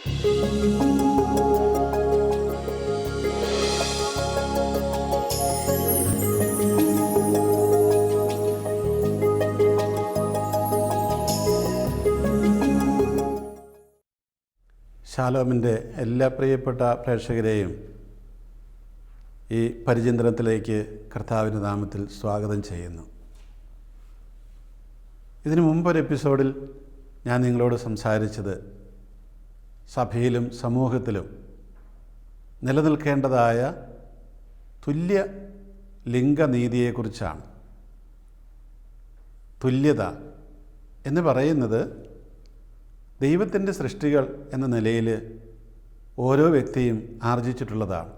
ശാലോമിൻ്റെ എല്ലാ പ്രിയപ്പെട്ട പ്രേക്ഷകരെയും ഈ പരിചിന്തനത്തിലേക്ക് കർത്താവിൻ്റെ നാമത്തിൽ സ്വാഗതം ചെയ്യുന്നു. ഇതിനു മുമ്പൊരു എപ്പിസോഡിൽ ഞാൻ നിങ്ങളോട് സംസാരിച്ചത് സഭയിലും സമൂഹത്തിലും നിലനിൽക്കേണ്ടതായ തുല്യ ലിംഗനീതിയെക്കുറിച്ചാണ്. തുല്യത എന്ന് പറയുന്നത് ദൈവത്തിൻ്റെ സൃഷ്ടികൾ എന്ന നിലയിൽ ഓരോ വ്യക്തിയും ആർജിച്ചിട്ടുള്ളതാണ്.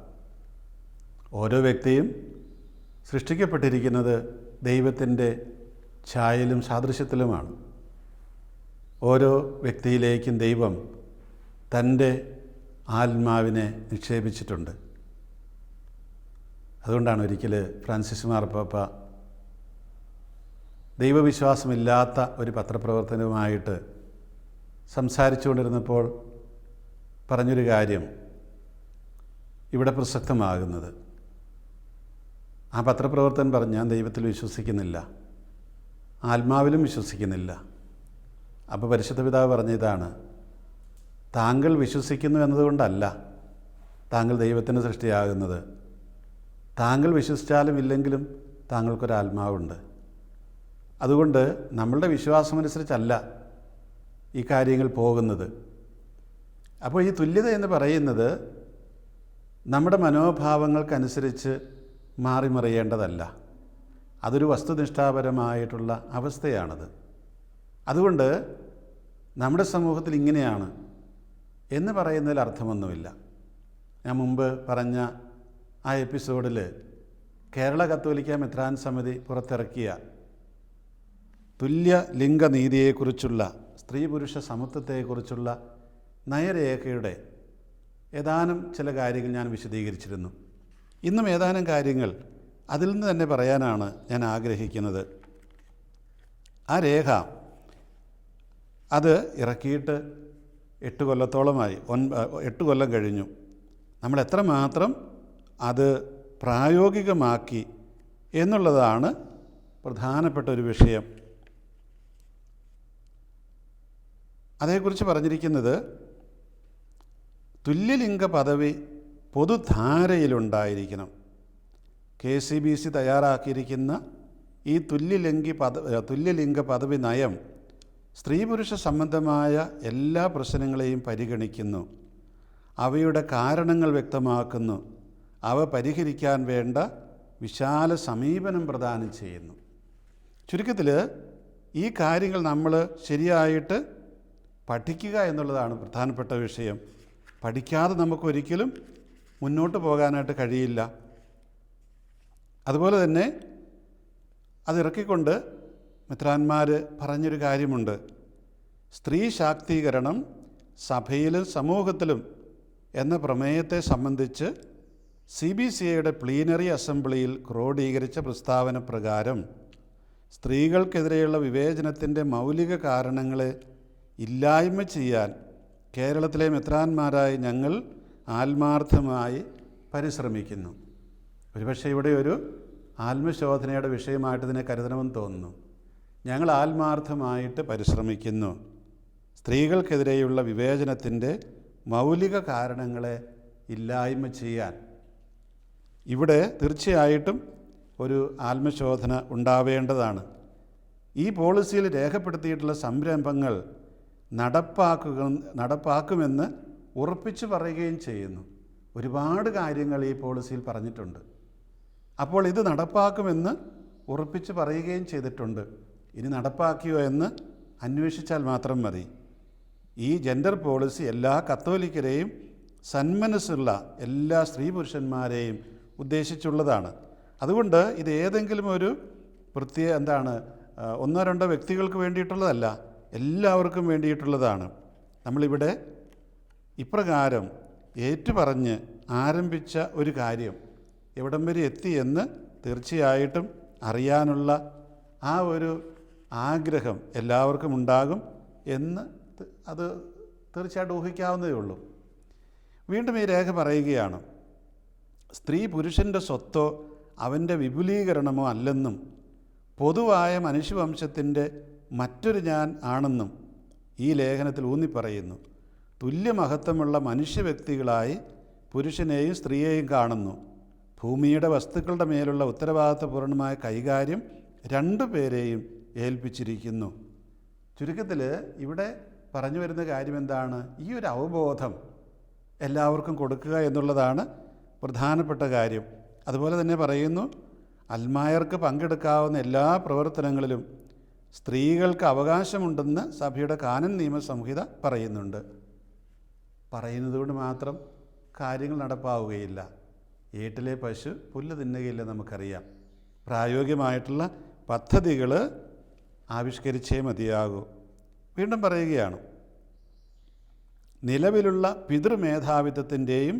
ഓരോ വ്യക്തിയും സൃഷ്ടിക്കപ്പെട്ടിരിക്കുന്നത് ദൈവത്തിൻ്റെ ഛായയിലും സാദൃശ്യത്തിലുമാണ്. ഓരോ വ്യക്തിയിലേക്കും ദൈവം തൻ്റെ ആത്മാവിനെ നിക്ഷേപിച്ചിട്ടുണ്ട്. അതുകൊണ്ടാണ് ഒരിക്കൽ ഫ്രാൻസിസ് മാർപ്പാപ്പ ദൈവവിശ്വാസമില്ലാത്ത ഒരു പത്രപ്രവർത്തനവുമായിട്ട് സംസാരിച്ചുകൊണ്ടിരുന്നപ്പോൾ പറഞ്ഞൊരു കാര്യം ഇവിടെ പ്രസക്തമാകുന്നത്. ആ പത്രപ്രവർത്തകൻ പറഞ്ഞു, ഞാൻ ദൈവത്തിൽ വിശ്വസിക്കുന്നില്ല, ആത്മാവിലും വിശ്വസിക്കുന്നില്ല. അപ്പോൾ പരിശുദ്ധ പിതാവ് പറഞ്ഞതാണ്, താങ്കൾ വിശ്വസിക്കുന്നു എന്നതുകൊണ്ടല്ല താങ്കൾ ദൈവത്തിൻ്റെ സൃഷ്ടിയാകുന്നത്. താങ്കൾ വിശ്വസിച്ചാലും ഇല്ലെങ്കിലും താങ്കൾക്കൊരാത്മാവുണ്ട്. അതുകൊണ്ട് നമ്മളുടെ വിശ്വാസമനുസരിച്ചല്ല ഈ കാര്യങ്ങൾ പോകുന്നത്. അപ്പോൾ ഈ തുല്യത എന്ന് പറയുന്നത് നമ്മുടെ മനോഭാവങ്ങൾക്കനുസരിച്ച് മാറിമറിയേണ്ടതല്ല. അതൊരു വസ്തുനിഷ്ഠാപരമായിട്ടുള്ള അവസ്ഥയാണത്. അതുകൊണ്ട് നമ്മുടെ സമൂഹത്തിൽ ഇങ്ങനെയാണ് എന്ന് പറയുന്നതിൽ അർത്ഥമൊന്നുമില്ല. ഞാൻ മുമ്പ് പറഞ്ഞ ആ എപ്പിസോഡിൽ കേരള കത്തോലിക്ക മെത്രാൻ സമിതി പുറത്തിറക്കിയ തുല്യ ലിംഗനീതിയെക്കുറിച്ചുള്ള, സ്ത്രീ പുരുഷ സമത്വത്തെക്കുറിച്ചുള്ള നയരേഖയുടെ ഏതാനും ചില കാര്യങ്ങൾ ഞാൻ വിശദീകരിച്ചിരുന്നു. ഇന്നും ഏതാനും കാര്യങ്ങൾ അതിൽ നിന്ന് തന്നെ പറയാനാണ് ഞാൻ ആഗ്രഹിക്കുന്നത്. ആ രേഖ അത് ഇറക്കിയിട്ട് 8 കൊല്ലത്തോളമായി, 8 കൊല്ലം കഴിഞ്ഞു. നമ്മൾ എത്രമാത്രം അത് പ്രായോഗികമാക്കി എന്നുള്ളതാണ് പ്രധാനപ്പെട്ട ഒരു വിഷയം. അതേക്കുറിച്ച് പറഞ്ഞിരിക്കുന്നത്, തുല്യലിംഗ പദവി പൊതുധാരയിലുണ്ടായിരിക്കണം. KCBC തയ്യാറാക്കിയിരിക്കുന്ന ഈ തുല്യലിംഗ പദവി നയം സ്ത്രീ പുരുഷ സംബന്ധമായ എല്ലാ പ്രശ്നങ്ങളെയും പരിഗണിക്കുന്നു, അവയുടെ കാരണങ്ങൾ വ്യക്തമാക്കുന്നു, അവ പരിഹരിക്കാൻ വേണ്ട വിശാല സമീപനം പ്രദാനം ചെയ്യുന്നു. ചുരുക്കത്തിൽ ഈ കാര്യങ്ങൾ നമ്മൾ ശരിയായിട്ട് പഠിക്കുക എന്നുള്ളതാണ് പ്രധാനപ്പെട്ട വിഷയം. പഠിക്കാതെ നമുക്കൊരിക്കലും മുന്നോട്ട് പോകാനായിട്ട് കഴിയില്ല. അതുപോലെ തന്നെ അതിറക്കിക്കൊണ്ട് മെത്രാന്മാർ പറഞ്ഞൊരു കാര്യമുണ്ട്. സ്ത്രീ ശാക്തീകരണം സഭയിലും സമൂഹത്തിലും എന്ന പ്രമേയത്തെ സംബന്ധിച്ച് CBCIയുടെ പ്ലീനറി അസംബ്ലിയിൽ ക്രോഡീകരിച്ച പ്രസ്താവന പ്രകാരം സ്ത്രീകൾക്കെതിരെയുള്ള വിവേചനത്തിൻ്റെ മൗലിക കാരണങ്ങളെ ഇല്ലായ്മ ചെയ്യാൻ കേരളത്തിലെ മെത്രാന്മാരായി ഞങ്ങൾ ആത്മാർത്ഥമായി പരിശ്രമിക്കുന്നു. ഒരുപക്ഷെ ഇവിടെ ഒരു ആത്മശോധനയുടെ വിഷയമായിട്ട് ഇതിനെ കരുതണമെന്ന് തോന്നുന്നു. ഞങ്ങൾ ആത്മാർത്ഥമായിട്ട് പരിശ്രമിക്കുന്നു സ്ത്രീകൾക്കെതിരെയുള്ള വിവേചനത്തിൻ്റെ മൗലിക കാരണങ്ങളെ ഇല്ലായ്മ ചെയ്യാൻ. ഇവിടെ തീർച്ചയായിട്ടും ഒരു ആത്മശോധന ഉണ്ടാവേണ്ടതാണ്. ഈ പോളിസിയിൽ രേഖപ്പെടുത്തിയിട്ടുള്ള സംരംഭങ്ങൾ നടപ്പാക്കുമെന്ന് ഉറപ്പിച്ചു പറയുകയും ചെയ്യുന്നു. ഒരുപാട് കാര്യങ്ങൾ ഈ പോളിസിയിൽ പറഞ്ഞിട്ടുണ്ട്. അപ്പോൾ ഇത് നടപ്പാക്കുമെന്ന് ഉറപ്പിച്ച് പറയുകയും ചെയ്തിട്ടുണ്ട്. ഇനി നടപ്പാക്കിയോ എന്ന് അന്വേഷിച്ചാൽ മാത്രം മതി. ഈ ജെൻഡർ പോളിസി എല്ലാ കത്തോലിക്കരെയും സന്മനസ്സുള്ള എല്ലാ സ്ത്രീ പുരുഷന്മാരെയും ഉദ്ദേശിച്ചുള്ളതാണ്. അതുകൊണ്ട് ഇത് ഏതെങ്കിലും ഒരു ഒന്നോ രണ്ടോ വ്യക്തികൾക്ക് വേണ്ടിയിട്ടുള്ളതല്ല, എല്ലാവർക്കും വേണ്ടിയിട്ടുള്ളതാണ്. നമ്മളിവിടെ ഇപ്രകാരം ഏറ്റുപറഞ്ഞ് ആരംഭിച്ച ഒരു കാര്യം എവിടം വരെ എത്തിയെന്ന് തീർച്ചയായിട്ടും അറിയാനുള്ള ആ ഒരു ആഗ്രഹം എല്ലാവർക്കും ഉണ്ടാകും എന്ന് അത് തീർച്ചയായിട്ടും ഊഹിക്കാവുന്നതേ ഉള്ളൂ. വീണ്ടും ഈ രേഖ പറയുകയാണ്, സ്ത്രീ പുരുഷൻ്റെ സ്വത്തോ അവൻ്റെ വിപുലീകരണമോ അല്ലെന്നും പൊതുവായ മനുഷ്യവംശത്തിൻ്റെ മറ്റൊരു ഞാൻ ആണെന്നും ഈ ലേഖനത്തിൽ ഊന്നിപ്പറയുന്നു. തുല്യമഹത്വമുള്ള മനുഷ്യവ്യക്തികളായി പുരുഷനെയും സ്ത്രീയെയും കാണുന്നു. ഭൂമിയുടെ വസ്തുക്കളുടെ മേലുള്ള ഉത്തരവാദിത്വപൂർണമായ കൈകാര്യം രണ്ടുപേരെയും ഏൽപ്പിച്ചിരിക്കുന്നു. ചുരുക്കത്തിൽ ഇവിടെ പറഞ്ഞു വരുന്ന കാര്യം എന്താണ്? ഈ ഒരു അവബോധം എല്ലാവർക്കും കൊടുക്കുക എന്നുള്ളതാണ് പ്രധാനപ്പെട്ട കാര്യം. അതുപോലെ തന്നെ പറയുന്നു, അൽമായർക്ക് പങ്കെടുക്കാവുന്ന എല്ലാ പ്രവർത്തനങ്ങളിലും സ്ത്രീകൾക്ക് അവകാശമുണ്ടെന്ന് സഭയുടെ കാനൻ നിയമസംഹിത പറയുന്നുണ്ട്. പറയുന്നതുകൊണ്ട് മാത്രം കാര്യങ്ങൾ നടപ്പാവുകയില്ല. ഏട്ടിലെ പശു പുല്ല് തിന്നുകയില്ല, നമുക്കറിയാം. പ്രായോഗികമായിട്ടുള്ള പദ്ധതികൾ ആവിഷ്കരിച്ചേ മതിയാകൂ. വീണ്ടും പറയുകയാണ്, നിലവിലുള്ള പിതൃമേധാവിത്വത്തിൻ്റെയും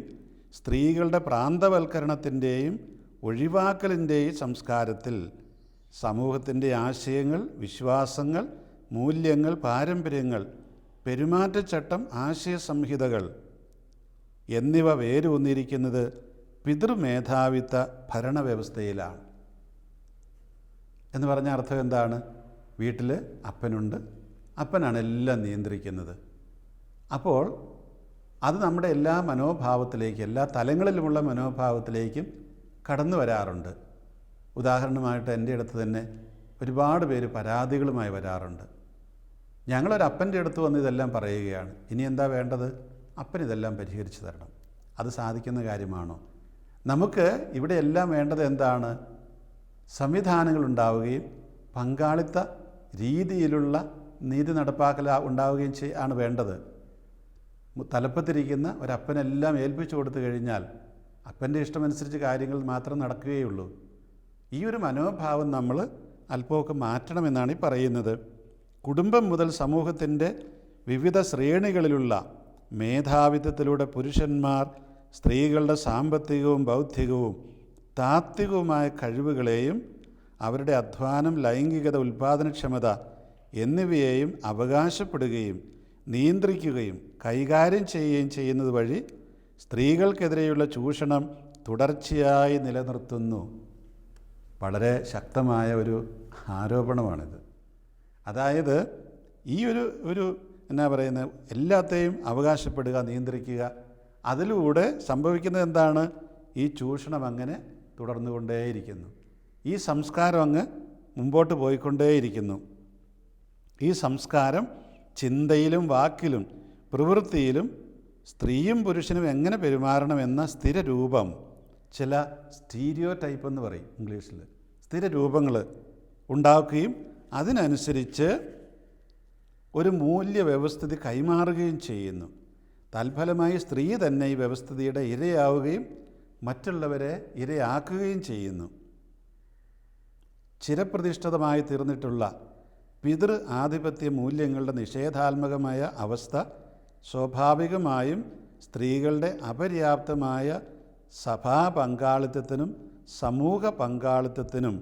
സ്ത്രീകളുടെ പ്രാന്തവൽക്കരണത്തിൻ്റെയും ഒഴിവാക്കലിൻ്റെയും സംസ്കാരത്തിൽ സമൂഹത്തിൻ്റെ ആശയങ്ങൾ, വിശ്വാസങ്ങൾ, മൂല്യങ്ങൾ, പാരമ്പര്യങ്ങൾ, പെരുമാറ്റച്ചട്ടം, ആശയസംഹിതകൾ എന്നിവ വേരൂന്നിരിക്കുന്നത് പിതൃമേധാവിത്വ ഭരണവ്യവസ്ഥയിലാണ്. എന്ന് പറഞ്ഞ അർത്ഥം എന്താണ്? വീട്ടിൽ അപ്പനുണ്ട്, അപ്പനാണ് എല്ലാം നിയന്ത്രിക്കുന്നത്. അപ്പോൾ അത് നമ്മുടെ എല്ലാ മനോഭാവത്തിലേക്കും, എല്ലാ തലങ്ങളിലുമുള്ള മനോഭാവത്തിലേക്കും കടന്നു വരാറുണ്ട്. ഉദാഹരണമായിട്ട് എൻ്റെ അടുത്ത് തന്നെ ഒരുപാട് പേര് പരാതികളുമായി വരാറുണ്ട്. ഞങ്ങളൊരപ്പൻ്റെ അടുത്ത് വന്ന് ഇതെല്ലാം പറയുകയാണ്, ഇനി എന്താ വേണ്ടത്? അപ്പൻ ഇതെല്ലാം പരിഹരിച്ചു തരണം. അത് സാധിക്കുന്ന കാര്യമാണോ? നമുക്ക് ഇവിടെ എല്ലാം വേണ്ടത് എന്താണ്? സംവിധാനങ്ങൾ ഉണ്ടാവുകയും പങ്കാളിത്ത രീതിയിലുള്ള നീതി നടപ്പാക്കൽ ഉണ്ടാവുകയും ആണ് വേണ്ടത്. തലപ്പത്തിരിക്കുന്ന ഒരപ്പനെല്ലാം ഏൽപ്പിച്ചു കൊടുത്തു കഴിഞ്ഞാൽ അപ്പൻ്റെ ഇഷ്ടമനുസരിച്ച് കാര്യങ്ങൾ മാത്രം നടക്കുകയുള്ളൂ. ഈ ഒരു മനോഭാവം നമ്മൾ അല്പമൊക്കെ മാറ്റണമെന്നാണ് ഈ പറയുന്നത്. കുടുംബം മുതൽ സമൂഹത്തിൻ്റെ വിവിധ ശ്രേണികളിലുള്ള മേധാവിത്വത്തിലൂടെ പുരുഷന്മാർ സ്ത്രീകളുടെ സാമ്പത്തികവും ബൗദ്ധികവും താത്വികവുമായ കഴിവുകളെയും അവരുടെ അധ്വാനം, ലൈംഗികത, ഉൽപ്പാദനക്ഷമത എന്നിവയെയും അവകാശപ്പെടുകയും നിയന്ത്രിക്കുകയും കൈകാര്യം ചെയ്യുകയും ചെയ്യുന്നത് വഴി സ്ത്രീകൾക്കെതിരെയുള്ള ചൂഷണം തുടർച്ചയായി നിലനിർത്തുന്നു. വളരെ ശക്തമായ ഒരു ആരോപണമാണിത്. അതായത് ഈ ഒരു എന്നാ പറയുന്നത്, എല്ലാത്തെയും അവകാശപ്പെടുക, നിയന്ത്രിക്കുക, അതിലൂടെ സംഭവിക്കുന്നത് എന്താണ്? ഈ ചൂഷണം അങ്ങനെ തുടർന്നുകൊണ്ടേയിരിക്കുന്നു. ഈ സംസ്കാരം അങ്ങ് മുമ്പോട്ട് പോയിക്കൊണ്ടേയിരിക്കുന്നു. ഈ സംസ്കാരം ചിന്തയിലും വാക്കിലും പ്രവൃത്തിയിലും സ്ത്രീയും പുരുഷനും എങ്ങനെ പെരുമാറണമെന്ന സ്ഥിര രൂപം, ചില സ്റ്റീരിയോ ടൈപ്പ് എന്ന് പറയും ഇംഗ്ലീഷിൽ, സ്ഥിര രൂപങ്ങൾ ഉണ്ടാക്കുകയും അതിനനുസരിച്ച് ഒരു മൂല്യവ്യവസ്ഥിതി കൈമാറുകയും ചെയ്യുന്നു. തൽഫലമായി സ്ത്രീ തന്നെ ഈ വ്യവസ്ഥിതിയുടെ ഇരയാവുകയും മറ്റുള്ളവരെ ഇരയാക്കുകയും ചെയ്യുന്നു. ചിരപ്രതിഷ്ഠിതമായി തീർന്നിട്ടുള്ള പിതൃ ആധിപത്യ മൂല്യങ്ങളുടെ നിഷേധാത്മകമായ അവസ്ഥ സ്വാഭാവികമായും സ്ത്രീകളുടെ അപര്യാപ്തമായ സഭാ പങ്കാളിത്തത്തിനും സമൂഹ പങ്കാളിത്തത്തിനും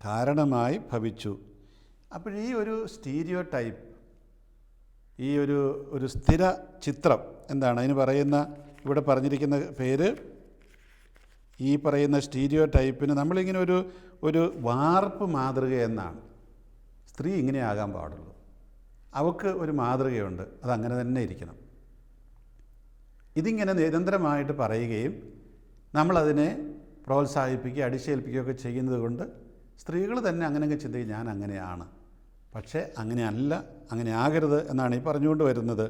കാരണമായി ഭവിച്ചു. അപ്പോൾ ഈ ഒരു സ്റ്റീരിയോ ടൈപ്പ്, ഈ ഒരു സ്ഥിര ചിത്രം എന്താണ് അതിന് പറയുന്ന, ഇവിടെ പറഞ്ഞിരിക്കുന്ന പേര്, ഈ പറയുന്ന സ്റ്റീരിയോ ടൈപ്പിന് നമ്മളിങ്ങനെ ഒരു വാർപ്പ് മാതൃക എന്നാണ്. സ്ത്രീ ഇങ്ങനെ ആകാൻ പാടുള്ളൂ, അവൾക്ക് ഒരു മാതൃകയുണ്ട്, അതങ്ങനെ തന്നെ ഇരിക്കണം. ഇതിങ്ങനെ നിരന്തരമായിട്ട് പറയുകയും നമ്മളതിനെ പ്രോത്സാഹിപ്പിക്കുകയും അടിച്ചേൽപ്പിക്കുകയൊക്കെ ചെയ്യുന്നത് കൊണ്ട് സ്ത്രീകൾ തന്നെ അങ്ങനെയൊക്കെ ചിന്തിക്കും, ഞാൻ അങ്ങനെയാണ്. പക്ഷേ അങ്ങനെയല്ല, അങ്ങനെ ആകരുത് എന്നാണ് ഈ പറഞ്ഞുകൊണ്ട് വരുന്നത്.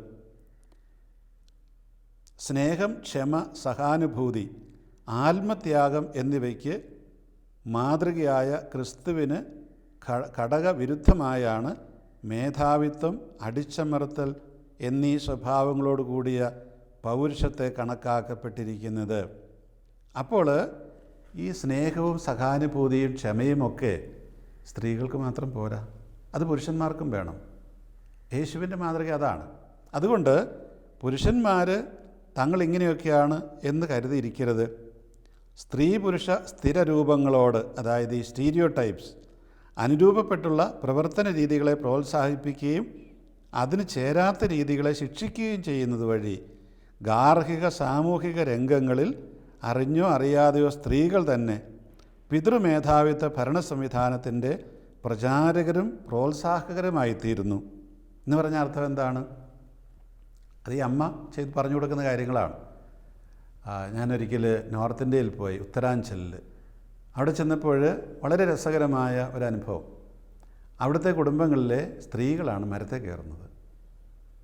സ്നേഹം, ക്ഷമ, സഹാനുഭൂതി, ആത്മത്യാഗം എന്നിവയ്ക്ക് മാതൃകയായ ക്രിസ്തുവിന് ഘടകവിരുദ്ധമായാണ് മേധാവിത്വം, അടിച്ചമർത്തൽ എന്നീ സ്വഭാവങ്ങളോട് കൂടിയ പൗരുഷത്തെ കണക്കാക്കപ്പെട്ടിരിക്കുന്നത്. അപ്പോൾ ഈ സ്നേഹവും സഹാനുഭൂതിയും ക്ഷമയുമൊക്കെ സ്ത്രീകൾക്ക് മാത്രം പോരാ, അത് പുരുഷന്മാർക്കും വേണം. യേശുവിൻ്റെ മാതൃക അതാണ്. അതുകൊണ്ട് പുരുഷന്മാർ തങ്ങളിങ്ങനെയൊക്കെയാണ് എന്ന് കരുതിയിരിക്കരുത്. സ്ത്രീ പുരുഷ സ്ഥിരരൂപങ്ങളോട്, അതായത് ഈ സ്റ്റീരിയോ ടൈപ്സ് അനുരൂപപ്പെട്ടുള്ള പ്രവർത്തന രീതികളെ പ്രോത്സാഹിപ്പിക്കുകയും അതിന് ചേരാത്ത രീതികളെ ശിക്ഷിക്കുകയും ചെയ്യുന്നത് വഴി ഗാർഹിക സാമൂഹിക രംഗങ്ങളിൽ അറിഞ്ഞോ അറിയാതെയോ സ്ത്രീകൾ തന്നെ പിതൃമേധാവിത്വ ഭരണ സംവിധാനത്തിൻ്റെ പ്രചാരകരും പ്രോത്സാഹകരുമായിത്തീരുന്നു എന്ന് പറഞ്ഞ അർത്ഥം എന്താണ്? അത് ഈ അമ്മ പറഞ്ഞു കൊടുക്കുന്ന കാര്യങ്ങളാണ്. ഞാനൊരിക്കൽ നോർത്ത് ഇന്ത്യയിൽ പോയി, ഉത്തരാഞ്ചലിൽ. അവിടെ ചെന്നപ്പോൾ വളരെ രസകരമായ ഒരനുഭവം. അവിടുത്തെ കുടുംബങ്ങളിലെ സ്ത്രീകളാണ് മരത്തെ കയറുന്നത്.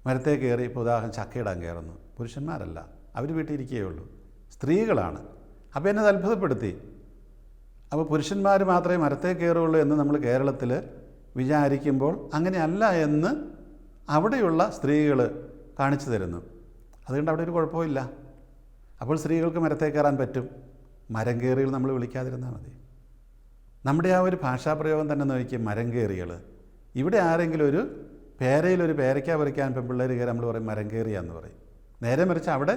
മരത്തെ കയറി, ഇപ്പോൾ ഉദാഹരണം ചക്കയിടാൻ കയറുന്നു. പുരുഷന്മാരല്ല, അവർ വീട്ടിൽ ഇരിക്കുകയുള്ളൂ, സ്ത്രീകളാണ്. അപ്പോൾ എന്നെ അത്ഭുതപ്പെടുത്തി. അപ്പോൾ പുരുഷന്മാർ മാത്രമേ മരത്തെ കയറുള്ളൂ എന്ന് നമ്മൾ കേരളത്തിൽ വിചാരിക്കുമ്പോൾ അങ്ങനെയല്ല എന്ന് അവിടെയുള്ള സ്ത്രീകൾ കാണിച്ചു തരുന്നു. അതുകൊണ്ട് അവിടെ ഒരു കുഴപ്പമില്ല. അപ്പോൾ സ്ത്രീകൾക്ക് മരത്തെ കയറാൻ പറ്റും. മരം കയറികൾ നമ്മൾ വിളിക്കാതിരുന്നാൽ മതി. നമ്മുടെ ആ ഒരു ഭാഷാപ്രയോഗം തന്നെ നോക്കിയ മരം കയറികൾ. ഇവിടെ ആരെങ്കിലും ഒരു പേരയിലൊരു പേരയ്ക്ക പറിക്കാൻ പെൺപിള്ളേർ കയറി നമ്മൾ പറയും മരം കയറിയാന്ന് പറയും. നേരെ മറിച്ച് അവിടെ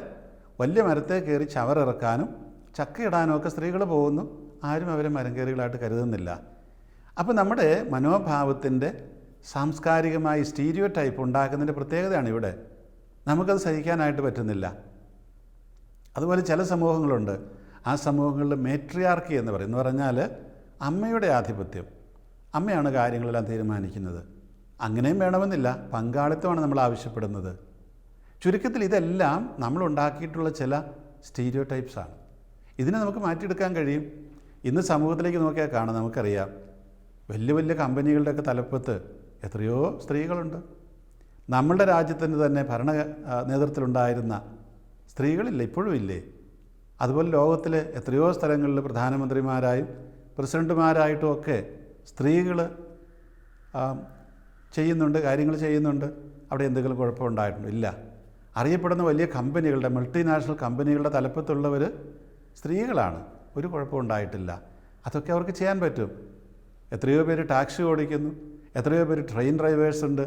വലിയ മരത്തെ കയറി ചവറിറക്കാനും ചക്കയിടാനും ഒക്കെ സ്ത്രീകൾ പോകുന്നു. ആരും അവരെ മരം കയറികളായിട്ട് കരുതുന്നില്ല. അപ്പോൾ നമ്മുടെ മനോഭാവത്തിൻ്റെ സാംസ്കാരികമായ സ്റ്റീരിയോ ടൈപ്പ് ഉണ്ടാക്കുന്നതിൻ്റെ പ്രത്യേകതയാണ് ഇവിടെ. നമുക്കത് സഹിക്കാനായിട്ട് പറ്റുന്നില്ല. അതുപോലെ ചില സമൂഹങ്ങളുണ്ട്. ആ സമൂഹങ്ങളിൽ മേട്രിയാർക്കി എന്ന് പറയും. എന്ന് പറഞ്ഞാൽ അമ്മയുടെ ആധിപത്യം, അമ്മയാണ് കാര്യങ്ങളെല്ലാം തീരുമാനിക്കുന്നത്. അങ്ങനെയും വേണമെന്നില്ല, പങ്കാളിത്തമാണ് നമ്മൾ ആവശ്യപ്പെടുന്നത്. ചുരുക്കത്തിൽ ഇതെല്ലാം നമ്മൾ ഉണ്ടാക്കിയിട്ടുള്ള ചില സ്റ്റീരിയോ ടൈപ്സാണ്. ഇതിനെ നമുക്ക് മാറ്റിയെടുക്കാൻ കഴിയും. ഇന്ന് സമൂഹത്തിലേക്ക് നോക്കിയാൽ കാണാം, നമുക്കറിയാം വലിയ വലിയ കമ്പനികളുടെയൊക്കെ തലപ്പത്ത് എത്രയോ സ്ത്രീകളുണ്ട്. നമ്മളുടെ രാജ്യത്തിന് തന്നെ ഭരണ നേതൃത്വത്തിലുണ്ടായിരുന്ന സ്ത്രീകളില്ല, ഇപ്പോഴും ഇല്ലേ? അതുപോലെ ലോകത്തിലെ എത്രയോ സ്ഥലങ്ങളിൽ പ്രധാനമന്ത്രിമാരായും പ്രസിഡന്റുമാരായിട്ടും ഒക്കെ സ്ത്രീകൾ ചെയ്യുന്നുണ്ട്, കാര്യങ്ങൾ ചെയ്യുന്നുണ്ട്. അവിടെ എന്തെങ്കിലും കുഴപ്പമുണ്ടായിട്ടുണ്ടോ? ഇല്ല. അറിയപ്പെടുന്ന വലിയ കമ്പനികളുടെ, മൾട്ടിനാഷണൽ കമ്പനികളുടെ തലപ്പത്തുള്ളവർ സ്ത്രീകളാണ്. ഒരു കുഴപ്പമുണ്ടായിട്ടില്ല. അതൊക്കെ അവർക്ക് ചെയ്യാൻ പറ്റും. എത്രയോ പേര് ടാക്സി ഓടിക്കുന്നു, എത്രയോ പേര് ട്രെയിൻ ഡ്രൈവേഴ്സ് ഉണ്ട്,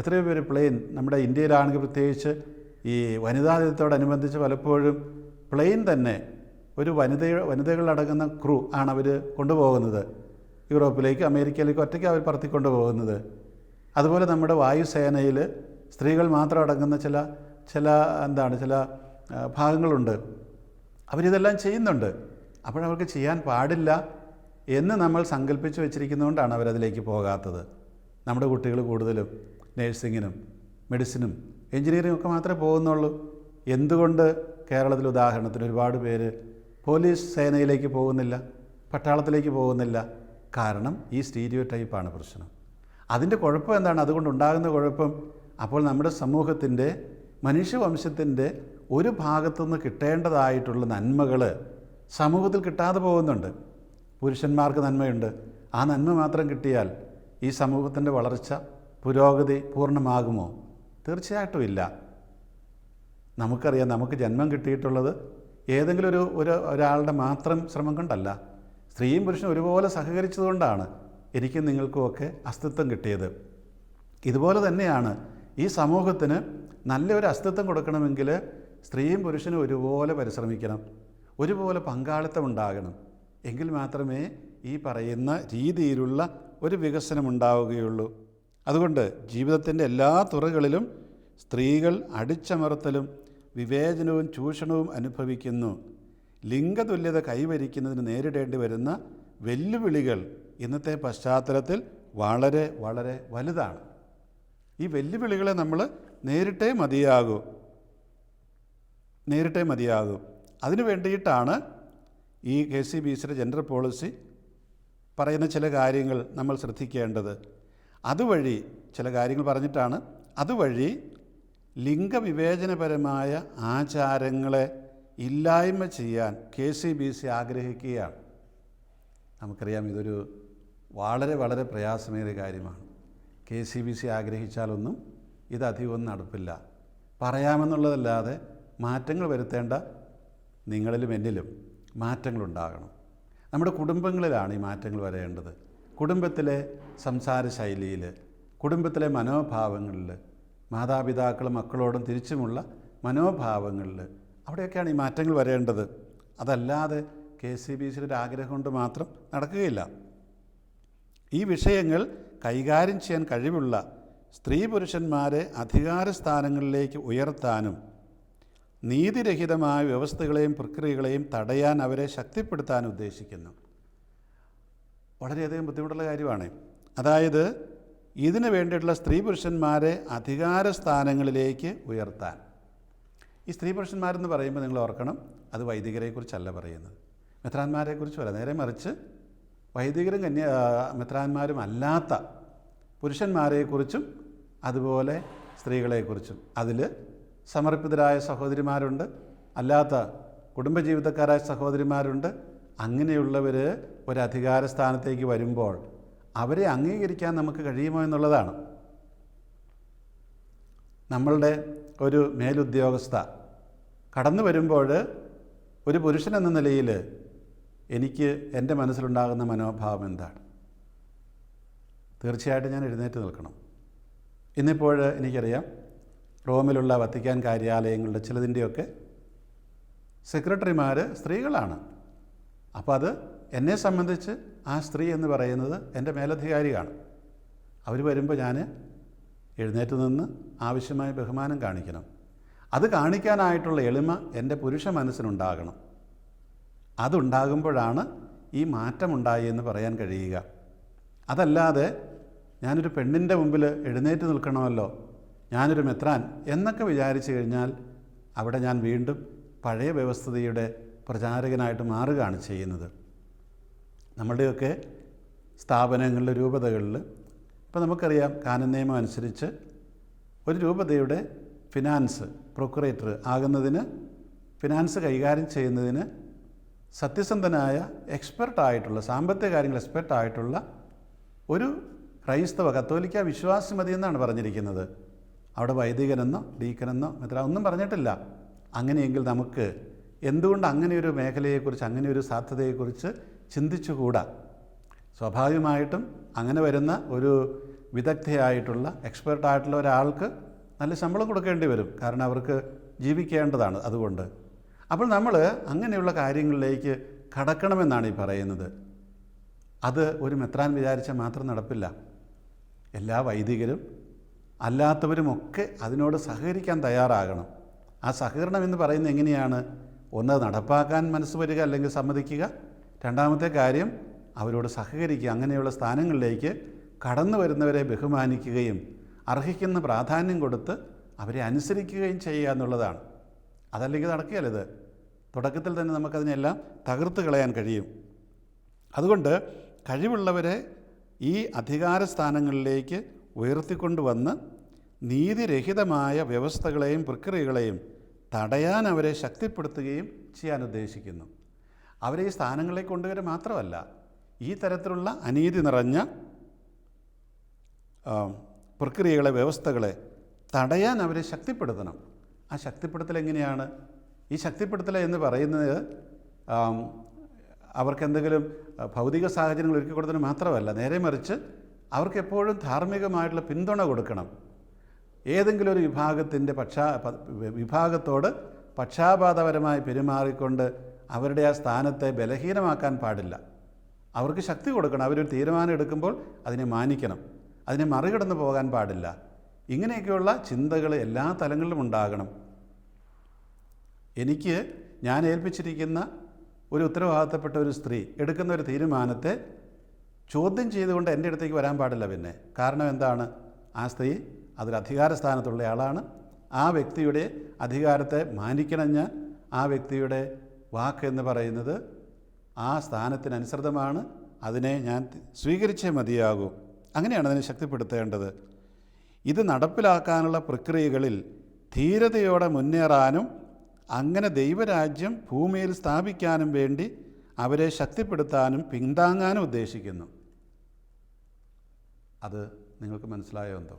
എത്രയോ പേര് പ്ലെയിൻ. നമ്മുടെ ഇന്ത്യയിലാണെങ്കിൽ പ്രത്യേകിച്ച് ഈ വനിതാ ദിനത്തോടനുബന്ധിച്ച് പലപ്പോഴും പ്ലെയിൻ തന്നെ ഒരു വനിതകളടങ്ങുന്ന ക്രൂ ആണ് അവർ കൊണ്ടുപോകുന്നത്. യൂറോപ്പിലേക്ക്, അമേരിക്കയിലേക്ക് ഒറ്റയ്ക്ക് അവർ പറത്തിക്കൊണ്ടു പോകുന്നത്. അതുപോലെ നമ്മുടെ വായുസേനയിൽ സ്ത്രീകൾ മാത്രം അടങ്ങുന്ന ചില ഭാഗങ്ങളുണ്ട്. അവരിതെല്ലാം ചെയ്യുന്നുണ്ട്. അപ്പോഴവർക്ക് ചെയ്യാൻ പാടില്ല എന്ന് നമ്മൾ സങ്കല്പിച്ച് വെച്ചിരിക്കുന്നതുകൊണ്ടാണ് അവരതിലേക്ക് പോകാത്തത്. നമ്മുടെ കുട്ടികൾ കൂടുതലും നേഴ്സിങ്ങിനും മെഡിസിനും എൻജിനീയറിംഗ് ഒക്കെ മാത്രമേ പോകുന്നുള്ളൂ. എന്തുകൊണ്ട് കേരളത്തിൽ ഉദാഹരണത്തിന് ഒരുപാട് പേര് പോലീസ് സേനയിലേക്ക് പോകുന്നില്ല, പട്ടാളത്തിലേക്ക് പോകുന്നില്ല? കാരണം ഈ സ്റ്റീരിയോ ടൈപ്പാണ് പ്രശ്നം. അതിൻ്റെ കുഴപ്പം എന്താണ്? അതുകൊണ്ടുണ്ടാകുന്ന കുഴപ്പം, അപ്പോൾ നമ്മുടെ സമൂഹത്തിൻ്റെ, മനുഷ്യവംശത്തിൻ്റെ ഒരു ഭാഗത്തുനിന്ന് കിട്ടേണ്ടതായിട്ടുള്ള നന്മകൾ സമൂഹത്തിൽ കിട്ടാതെ പോകുന്നുണ്ട്. പുരുഷന്മാർക്ക് നന്മയുണ്ട്. ആ നന്മ മാത്രം കിട്ടിയാൽ ഈ സമൂഹത്തിൻ്റെ വളർച്ച, പുരോഗതി പൂർണ്ണമാകുമോ? തീർച്ചയായിട്ടും ഇല്ല. നമുക്കറിയാം, നമുക്ക് ജന്മം കിട്ടിയിട്ടുള്ളത് ഏതെങ്കിലും ഒരാളുടെ മാത്രം ശ്രമം കൊണ്ടല്ല. സ്ത്രീയും പുരുഷനും ഒരുപോലെ സഹകരിച്ചതുകൊണ്ടാണ് എനിക്കും നിങ്ങൾക്കുമൊക്കെ അസ്തിത്വം കിട്ടിയത്. ഇതുപോലെ തന്നെയാണ് ഈ സമൂഹത്തിന് നല്ലൊരു അസ്തിത്വം കൊടുക്കണമെങ്കിൽ സ്ത്രീയും പുരുഷനും ഒരുപോലെ പരിശ്രമിക്കണം, ഒരുപോലെ പങ്കാളിത്തം ഉണ്ടാകണം. എങ്കിൽ മാത്രമേ ഈ പറയുന്ന രീതിയിലുള്ള ഒരു വികസനം ഉണ്ടാവുകയുള്ളൂ. അതുകൊണ്ട് ജീവിതത്തിൻ്റെ എല്ലാ തുറകളിലും സ്ത്രീകൾ അടിച്ചമർത്തലും വിവേചനവും ചൂഷണവും അനുഭവിക്കുന്നു. ലിംഗതുല്യത കൈവരിക്കുന്നതിന് നേരിടേണ്ടി വരുന്ന വെല്ലുവിളികൾ ഇന്നത്തെ പശ്ചാത്തലത്തിൽ വളരെ വളരെ വലുതാണ്. ഈ വെല്ലുവിളികളെ നമ്മൾ നേരിട്ടേ മതിയാകൂ. അതിനു വേണ്ടിയിട്ടാണ് ഈ KCBCയുടെ ജെൻഡർ പോളിസി പറയുന്ന ചില കാര്യങ്ങൾ നമ്മൾ ശ്രദ്ധിക്കേണ്ടത്. അതുവഴി ചില കാര്യങ്ങൾ പറഞ്ഞിട്ടാണ്, അതുവഴി ലിംഗവിവേചനപരമായ ആചാരങ്ങളെ ഇല്ലായ്മ ചെയ്യാൻ KCBC ആഗ്രഹിക്കുകയാണ്. നമുക്കറിയാം, ഇതൊരു വളരെ വളരെ പ്രയാസമേറിയ കാര്യമാണ്. KCBC ആഗ്രഹിച്ചാലൊന്നും ഇതധികമൊന്നും നടപ്പില്ല. പറയാമെന്നുള്ളതല്ലാതെ മാറ്റങ്ങൾ വരുത്തേണ്ട നിങ്ങളിലും എന്നിലും മാറ്റങ്ങളുണ്ടാകണം. നമ്മുടെ കുടുംബങ്ങളിലാണ് ഈ മാറ്റങ്ങൾ വരേണ്ടത്. കുടുംബത്തിലെ സംസാര ശൈലിയിൽ, കുടുംബത്തിലെ മനോഭാവങ്ങളിൽ, മാതാപിതാക്കളും മക്കളോടും തിരിച്ചുമുള്ള മനോഭാവങ്ങളിൽ, അവിടെയൊക്കെയാണ് ഈ മാറ്റങ്ങൾ വരേണ്ടത്. അതല്ലാതെ KCBCയുടെ ഒരു ആഗ്രഹം കൊണ്ട് മാത്രം നടക്കുകയില്ല. ഈ വിഷയങ്ങൾ കൈകാര്യം ചെയ്യാൻ കഴിവുള്ള സ്ത്രീ പുരുഷന്മാരെ അധികാര സ്ഥാനങ്ങളിലേക്ക് ഉയർത്താനും നീതിരഹിതമായ വ്യവസ്ഥകളെയും പ്രക്രിയകളെയും തടയാൻ അവരെ ശക്തിപ്പെടുത്താൻ ഉദ്ദേശിക്കുന്നു. വളരെയധികം ബുദ്ധിമുട്ടുള്ള കാര്യമാണ്. അതായത് ഇതിനു വേണ്ടിയിട്ടുള്ള സ്ത്രീ പുരുഷന്മാരെ അധികാര സ്ഥാനങ്ങളിലേക്ക് ഉയർത്താൻ. ഈ സ്ത്രീ പുരുഷന്മാരെന്ന് പറയുമ്പോൾ നിങ്ങൾ ഓർക്കണം, അത് വൈദികരെക്കുറിച്ചല്ല പറയുന്നത്, മെത്രാന്മാരെക്കുറിച്ചുമല്ല. നേരെ മറിച്ച് വൈദികരും മെത്രാന്മാരും അല്ലാത്ത പുരുഷന്മാരെക്കുറിച്ചും അതുപോലെ സ്ത്രീകളെക്കുറിച്ചും. അതിൽ സമർപ്പിതരായ സഹോദരിമാരുണ്ട്, അല്ലാത്ത കുടുംബജീവിതക്കാരായ സഹോദരിമാരുണ്ട്. അങ്ങനെയുള്ളവർ ഒരു അധികാര സ്ഥാനത്തേക്ക് വരുമ്പോൾ അവരെ അംഗീകരിക്കാൻ നമുക്ക് കഴിയുമോ എന്നുള്ളതാണ്. നമ്മളുടെ ഒരു മേലുദ്യോഗസ്ഥ കടന്നു വരുമ്പോൾ ഒരു പുരുഷൻ എന്ന നിലയിൽ എനിക്ക് എൻ്റെ മനസ്സിലുണ്ടാകുന്ന മനോഭാവം എന്താണ്? തീർച്ചയായിട്ടും ഞാൻ എഴുന്നേറ്റ് നിൽക്കണം. ഇന്നിപ്പോൾ എനിക്കറിയാം, റോമിലുള്ള വത്തിക്കാൻ കാര്യാലയങ്ങളുടെ ചിലതിൻ്റെയൊക്കെ സെക്രട്ടറിമാർ സ്ത്രീകളാണ്. അപ്പോൾ അത് എന്നെ സംബന്ധിച്ച് ആ സ്ത്രീ എന്ന് പറയുന്നത് എൻ്റെ മേലധികാരിയാണ്. അവർ വരുമ്പോൾ ഞാൻ എഴുന്നേറ്റ് നിന്ന് ആവശ്യമായ ബഹുമാനം കാണിക്കണം. അത് കാണിക്കാനായിട്ടുള്ള എളിമ എൻ്റെ പുരുഷ മനസ്സിനുണ്ടാകണം. അതുണ്ടാകുമ്പോഴാണ് ഈ മാറ്റമുണ്ടായി എന്ന് പറയാൻ കഴിയുക. അതല്ലാതെ ഞാനൊരു പെണ്ണിൻ്റെ മുമ്പിൽ എഴുന്നേറ്റ് നിൽക്കണമല്ലോ, ഞാനൊരു മെത്രാൻ എന്നൊക്കെ വിചാരിച്ചു കഴിഞ്ഞാൽ അവിടെ ഞാൻ വീണ്ടും പഴയ വ്യവസ്ഥിതിയുടെ പ്രചാരകനായിട്ട് മാറുകയാണ് ചെയ്യുന്നത്. നമ്മളുടെയൊക്കെ സ്ഥാപനങ്ങളിൽ, രൂപതകളിൽ ഇപ്പോൾ നമുക്കറിയാം, കാനൻ നിയമം അനുസരിച്ച് ഒരു രൂപതയുടെ ഫിനാൻസ് പ്രൊക്കുറേറ്റർ ആകുന്നതിന്, ഫിനാൻസ് കൈകാര്യം ചെയ്യുന്നതിന് സത്യസന്ധനായ എക്സ്പെർട്ടായിട്ടുള്ള, സാമ്പത്തിക കാര്യങ്ങൾ എക്സ്പെർട്ടായിട്ടുള്ള ഒരു ക്രൈസ്തവ കത്തോലിക്ക വിശ്വാസി മതി എന്നാണ് പറഞ്ഞിരിക്കുന്നത്. അവിടെ വൈദികനെന്നോ ഡീക്കനെന്നോ മെത്രാൻ ഒന്നും പറഞ്ഞിട്ടില്ല. അങ്ങനെയെങ്കിൽ നമുക്ക് എന്തുകൊണ്ട് അങ്ങനെയൊരു മേഖലയെക്കുറിച്ച്, അങ്ങനെയൊരു സാധ്യതയെക്കുറിച്ച് ചിന്തിച്ചുകൂടാ? സ്വാഭാവികമായിട്ടും അങ്ങനെ വരുന്ന ഒരു വിദഗ്ധയായിട്ടുള്ള, എക്സ്പെർട്ടായിട്ടുള്ള ഒരാൾക്ക് നല്ല ശമ്പളം കൊടുക്കേണ്ടി വരും. കാരണം അവർക്ക് ജീവിക്കേണ്ടതാണ്. അതുകൊണ്ട് അപ്പോൾ നമ്മൾ അങ്ങനെയുള്ള കാര്യങ്ങളിലേക്ക് കടക്കണമെന്നാണ് ഈ പറയുന്നത്. അത് ഒരു മെത്രാൻ വിചാരിച്ചാൽ മാത്രം നടപ്പില്ല. എല്ലാ വൈദികരും അല്ലാത്തവരുമൊക്കെ അതിനോട് സഹകരിക്കാൻ തയ്യാറാകണം. ആ സഹകരണം എന്ന് പറയുന്നത് എങ്ങനെയാണ്? ഒന്ന്, നടപ്പാക്കാൻ മനസ്സ് വരിക, അല്ലെങ്കിൽ സമ്മതിക്കുക. രണ്ടാമത്തെ കാര്യം, അവരോട് സഹകരിക്കുക. അങ്ങനെയുള്ള സ്ഥാനങ്ങളിലേക്ക് കടന്നു വരുന്നവരെ ബഹുമാനിക്കുകയും അർഹിക്കുന്ന പ്രാധാന്യം കൊടുത്ത് അവരെ അനുസരിക്കുകയും ചെയ്യുക എന്നുള്ളതാണ്. അതല്ലെങ്കിൽ നടക്കുകയല്ലത്. തുടക്കത്തിൽ തന്നെ നമുക്കതിനെല്ലാം തകർത്ത് കളയാൻ കഴിയും. അതുകൊണ്ട് കഴിവുള്ളവരെ ഈ അധികാര സ്ഥാനങ്ങളിലേക്ക് ഉയർത്തിക്കൊണ്ടുവന്ന് നീതിരഹിതമായ വ്യവസ്ഥകളെയും പ്രക്രിയകളെയും തടയാൻ അവരെ ശക്തിപ്പെടുത്തുകയും ചെയ്യാൻ ഉദ്ദേശിക്കുന്നു. അവരെ ഈ സ്ഥാനങ്ങളിലേക്ക് കൊണ്ടുവരിക മാത്രമല്ല, ഈ തരത്തിലുള്ള അനീതി നിറഞ്ഞ പ്രക്രിയകളെ, വ്യവസ്ഥകളെ തടയാൻ അവരെ ശക്തിപ്പെടുത്തണം. ആ ശക്തിപ്പെടുത്തൽ എങ്ങനെയാണ്? ഈ ശക്തിപ്പെടുത്തൽ എന്ന് പറയുന്നത് അവർക്കെന്തെങ്കിലും ഭൗതിക സാഹചര്യങ്ങൾ ഒരുക്കി കൊടുത്തതിന് മാത്രമല്ല, നേരെ മറിച്ച് അവർക്കെപ്പോഴും ധാർമ്മികമായിട്ടുള്ള പിന്തുണ കൊടുക്കണം. ഏതെങ്കിലും ഒരു വിഭാഗത്തോട് പക്ഷാപാതപരമായി പെരുമാറിക്കൊണ്ട് അവരുടെ ആ സ്ഥാനത്തെ ബലഹീനമാക്കാൻ പാടില്ല. അവർക്ക് ശക്തി കൊടുക്കണം. അവരൊരു തീരുമാനം എടുക്കുമ്പോൾ അതിനെ മാനിക്കണം, അതിനെ മറികടന്ന് പോകാൻ പാടില്ല. ഇങ്ങനെയൊക്കെയുള്ള ചിന്തകൾ എല്ലാ തലങ്ങളിലും ഉണ്ടാകണം. ഞാൻ ഏൽപ്പിച്ചിരിക്കുന്ന ഒരു ഉത്തരവാദിത്തപ്പെട്ട ഒരു സ്ത്രീ എടുക്കുന്ന ഒരു തീരുമാനത്തെ ചോദ്യം ചെയ്തുകൊണ്ട് എൻ്റെ അടുത്തേക്ക് വരാൻ പാടില്ല. പിന്നെ കാരണം എന്താണ്? ആ സ്ത്രീ അതൊരു അധികാര സ്ഥാനത്തുള്ള ആളാണ്. ആ വ്യക്തിയുടെ അധികാരത്തെ മാനിക്കണം ഞാൻ. ആ വ്യക്തിയുടെ വാക്ക് എന്ന് പറയുന്നത് ആ സ്ഥാനത്തിനനുസൃതമാണ്. അതിനെ ഞാൻ സ്വീകരിച്ചേ മതിയാകൂ. അങ്ങനെയാണ് അതിനെ ശക്തിപ്പെടുത്തേണ്ടത്. ഇത് നടപ്പിലാക്കാനുള്ള പ്രക്രിയകളിൽ ധീരതയോടെ മുന്നേറാനും അങ്ങനെ ദൈവരാജ്യം ഭൂമിയിൽ സ്ഥാപിക്കാനും വേണ്ടി അവരെ ശക്തിപ്പെടുത്താനും പിന്താങ്ങാനും ഉദ്ദേശിക്കുന്നു. അത് നിങ്ങൾക്ക് മനസ്സിലായോ എന്തോ?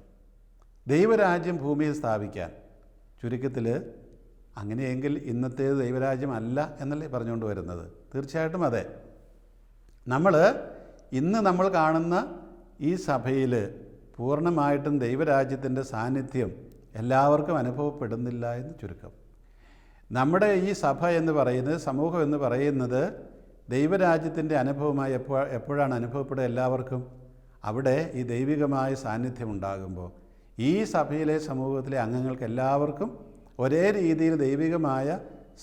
ദൈവരാജ്യം ഭൂമിയിൽ സ്ഥാപിക്കാൻ, ചുരുക്കത്തിൽ അങ്ങനെയെങ്കിൽ ഇന്നത്തേത് ദൈവരാജ്യം അല്ല എന്നല്ലേ പറഞ്ഞുകൊണ്ട് വരുന്നത്? തീർച്ചയായിട്ടും അതെ. ഇന്ന് നമ്മൾ കാണുന്ന ഈ സഭയിൽ പൂർണ്ണമായിട്ടും ദൈവരാജ്യത്തിൻ്റെ സാന്നിധ്യം എല്ലാവർക്കും അനുഭവപ്പെടുന്നില്ല എന്ന് ചുരുക്കം. നമ്മുടെ ഈ സഭ എന്ന് പറയുന്നത്, സമൂഹം എന്ന് പറയുന്നത് ദൈവരാജ്യത്തിൻ്റെ അനുഭവമായി എപ്പോഴാണ് അനുഭവപ്പെടുക? എല്ലാവർക്കും അവിടെ ഈ ദൈവികമായ സാന്നിധ്യം ഉണ്ടാകുമ്പോൾ, ഈ സഭയിലെ സമൂഹത്തിലെ അംഗങ്ങൾക്ക് എല്ലാവർക്കും ഒരേ രീതിയിൽ ദൈവികമായ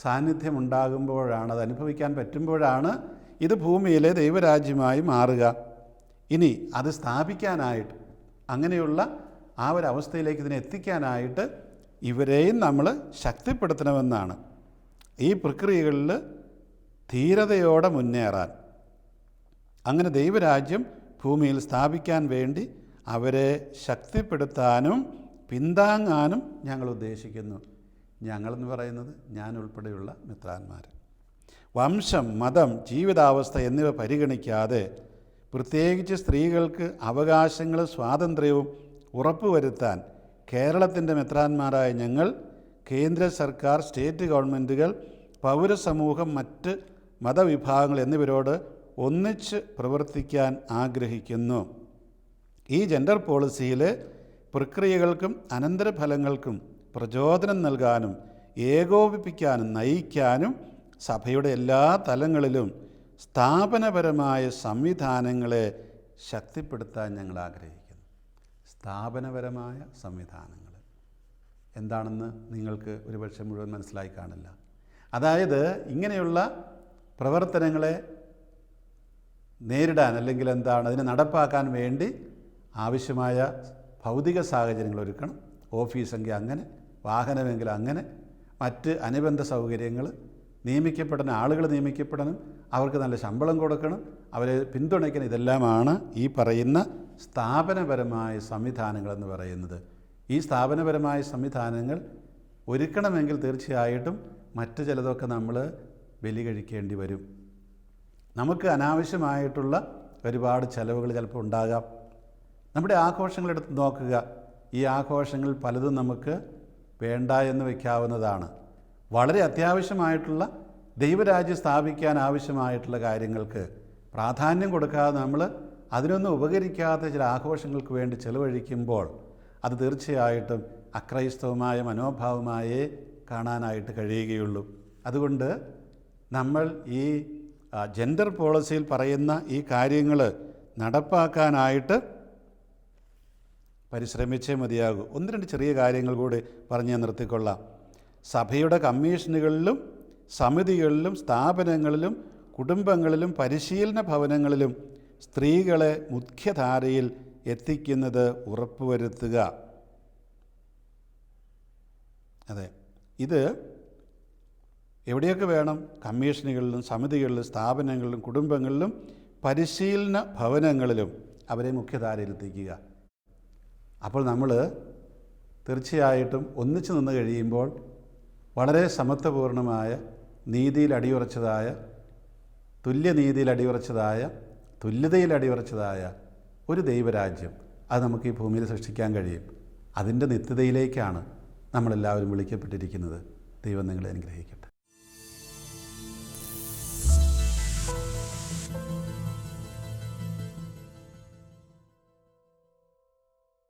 സാന്നിധ്യം ഉണ്ടാകുമ്പോഴാണ്, അത് അനുഭവിക്കാൻ പറ്റുമ്പോഴാണ് ഇത് ഭൂമിയിലെ ദൈവരാജ്യമായി മാറുക. ഇനി അത് സ്ഥാപിക്കാനായിട്ട്, അങ്ങനെയുള്ള ആ ഒരു അവസ്ഥയിലേക്ക് ഇതിനെ എത്തിക്കാനായിട്ട് ഇവരെയും നമ്മൾ ശക്തിപ്പെടുത്തണമെന്നാണ്. ഈ പ്രക്രിയകളിൽ ധീരതയോടെ മുന്നേറാൻ, അങ്ങനെ ദൈവരാജ്യം ഭൂമിയിൽ സ്ഥാപിക്കാൻ വേണ്ടി അവരെ ശക്തിപ്പെടുത്താനും പിന്താങ്ങാനും ഞങ്ങൾ ഉദ്ദേശിക്കുന്നു. ഞങ്ങളെന്ന് പറയുന്നത് ഞാൻ ഉൾപ്പെടെയുള്ള മെത്രാന്മാർ. വംശം, മതം, ജീവിതാവസ്ഥ എന്നിവ പരിഗണിക്കാതെ പ്രത്യേകിച്ച് സ്ത്രീകൾക്ക് അവകാശങ്ങളും സ്വാതന്ത്ര്യവും ഉറപ്പുവരുത്താൻ കേരളത്തിൻ്റെ മെത്രാന്മാരായ ഞങ്ങൾ കേന്ദ്ര സർക്കാർ, സ്റ്റേറ്റ് ഗവൺമെൻറ്റുകൾ, പൗരസമൂഹം, മറ്റ് മതവിഭാഗങ്ങൾ എന്നിവരോട് ഒന്നിച്ച് പ്രവർത്തിക്കാൻ ആഗ്രഹിക്കുന്നു. ഈ ജെൻഡർ പോളിസിയിലെ പ്രക്രിയകൾക്കും അനന്തരഫലങ്ങൾക്കും പ്രചോദനം നൽകാനും ഏകോപിപ്പിക്കാനും നയിക്കാനും സഭയുടെ എല്ലാ തലങ്ങളിലും സ്ഥാപനപരമായ സംവിധാനങ്ങളെ ശക്തിപ്പെടുത്താൻ ഞങ്ങൾ ആഗ്രഹിക്കുന്നു. സ്ഥാപനപരമായ സംവിധാനങ്ങൾ എന്താണെന്ന് നിങ്ങൾക്ക് ഒരുപക്ഷെ മുഴുവൻ മനസ്സിലായി കാണില്ല. അതായത് ഇങ്ങനെയുള്ള പ്രവർത്തനങ്ങളെ നേരിടാൻ, അല്ലെങ്കിൽ അതിനെ നടപ്പാക്കാൻ വേണ്ടി ആവശ്യമായ ഭൗതിക സാഹചര്യങ്ങൾ ഒരുക്കണം. ഓഫീസെങ്കിൽ അങ്ങനെ, വാഹനമെങ്കിൽ അങ്ങനെ, മറ്റ് അനുബന്ധ സൗകര്യങ്ങൾ, നിയമിക്കപ്പെടുന്ന ആളുകൾ നിയമിക്കപ്പെടണം, അവർക്ക് നല്ല ശമ്പളം കൊടുക്കണം, അവരെ പിന്തുണയ്ക്കണം. ഇതെല്ലാമാണ് ഈ പറയുന്ന സ്ഥാപനപരമായ സംവിധാനങ്ങളെന്ന് പറയുന്നത്. ഈ സ്ഥാപനപരമായ സംവിധാനങ്ങൾ ഒരുക്കണമെങ്കിൽ തീർച്ചയായിട്ടും മറ്റ് ചിലതൊക്കെ നമ്മൾ ബലി കഴിക്കേണ്ടി വരും. നമുക്ക് അനാവശ്യമായിട്ടുള്ള ഒരുപാട് ചിലവുകൾ ചിലപ്പോൾ ഉണ്ടാകാം. നമ്മുടെ ആഘോഷങ്ങളെടുത്ത് നോക്കുക. ഈ ആഘോഷങ്ങൾ പലതും നമുക്ക് വേണ്ട എന്ന് വയ്ക്കാവുന്നതാണ്. വളരെ അത്യാവശ്യമായിട്ടുള്ള ദൈവരാജ്യം സ്ഥാപിക്കാൻ ആവശ്യമായിട്ടുള്ള കാര്യങ്ങൾക്ക് പ്രാധാന്യം കൊടുക്കാതെ നമ്മൾ അതിനൊന്നും ഉപകരിക്കാത്ത ചില ആഘോഷങ്ങൾക്ക് വേണ്ടി ചെലവഴിക്കുമ്പോൾ അത് തീർച്ചയായിട്ടും അക്രൈസ്തവമായ മനോഭാവമായേ കാണാനായിട്ട് കഴിയുകയുള്ളൂ. അതുകൊണ്ട് നമ്മൾ ഈ ജെൻഡർ പോളിസിയിൽ പറയുന്ന ഈ കാര്യങ്ങൾ നടപ്പാക്കാനായിട്ട് പരിശ്രമിച്ചേ മതിയാകൂ. ഒന്ന് രണ്ട് ചെറിയ കാര്യങ്ങൾ കൂടി പറഞ്ഞ് നിർത്തിക്കൊള്ളാം. സഭയുടെ കമ്മീഷനുകളിലും സമിതികളിലും സ്ഥാപനങ്ങളിലും കുടുംബങ്ങളിലും പരിശീലന ഭവനങ്ങളിലും സ്ത്രീകളെ മുഖ്യധാരയിൽ എത്തിക്കുന്നത് ഉറപ്പുവരുത്തുക. അതെ, ഇത് എവിടെയൊക്കെ വേണം? കമ്മീഷനുകളിലും സമിതികളിലും സ്ഥാപനങ്ങളിലും കുടുംബങ്ങളിലും പരിശീലന ഭവനങ്ങളിലും അവരെ മുഖ്യധാരയിൽ എത്തിക്കുക. അപ്പോൾ നമ്മൾ തീർച്ചയായിട്ടും ഒന്നിച്ചു നിന്ന് കഴിയുമ്പോൾ വളരെ സമത്വപൂർണമായ, നീതിയിൽ അടിയുറച്ചതായ, തുല്യനീതിയിൽ അടിയുറച്ചതായ, തുല്യതയിൽ അടിയുറച്ചതായ ഒരു ദൈവരാജ്യം അത് നമുക്ക് ഈ ഭൂമിയിൽ സൃഷ്ടിക്കാൻ കഴിയും. അതിൻ്റെ നിത്യതയിലേക്കാണ് നമ്മളെല്ലാവരും വിളിക്കപ്പെട്ടിരിക്കുന്നത്. ദൈവം നിങ്ങളെ അനുഗ്രഹിക്കട്ടെ.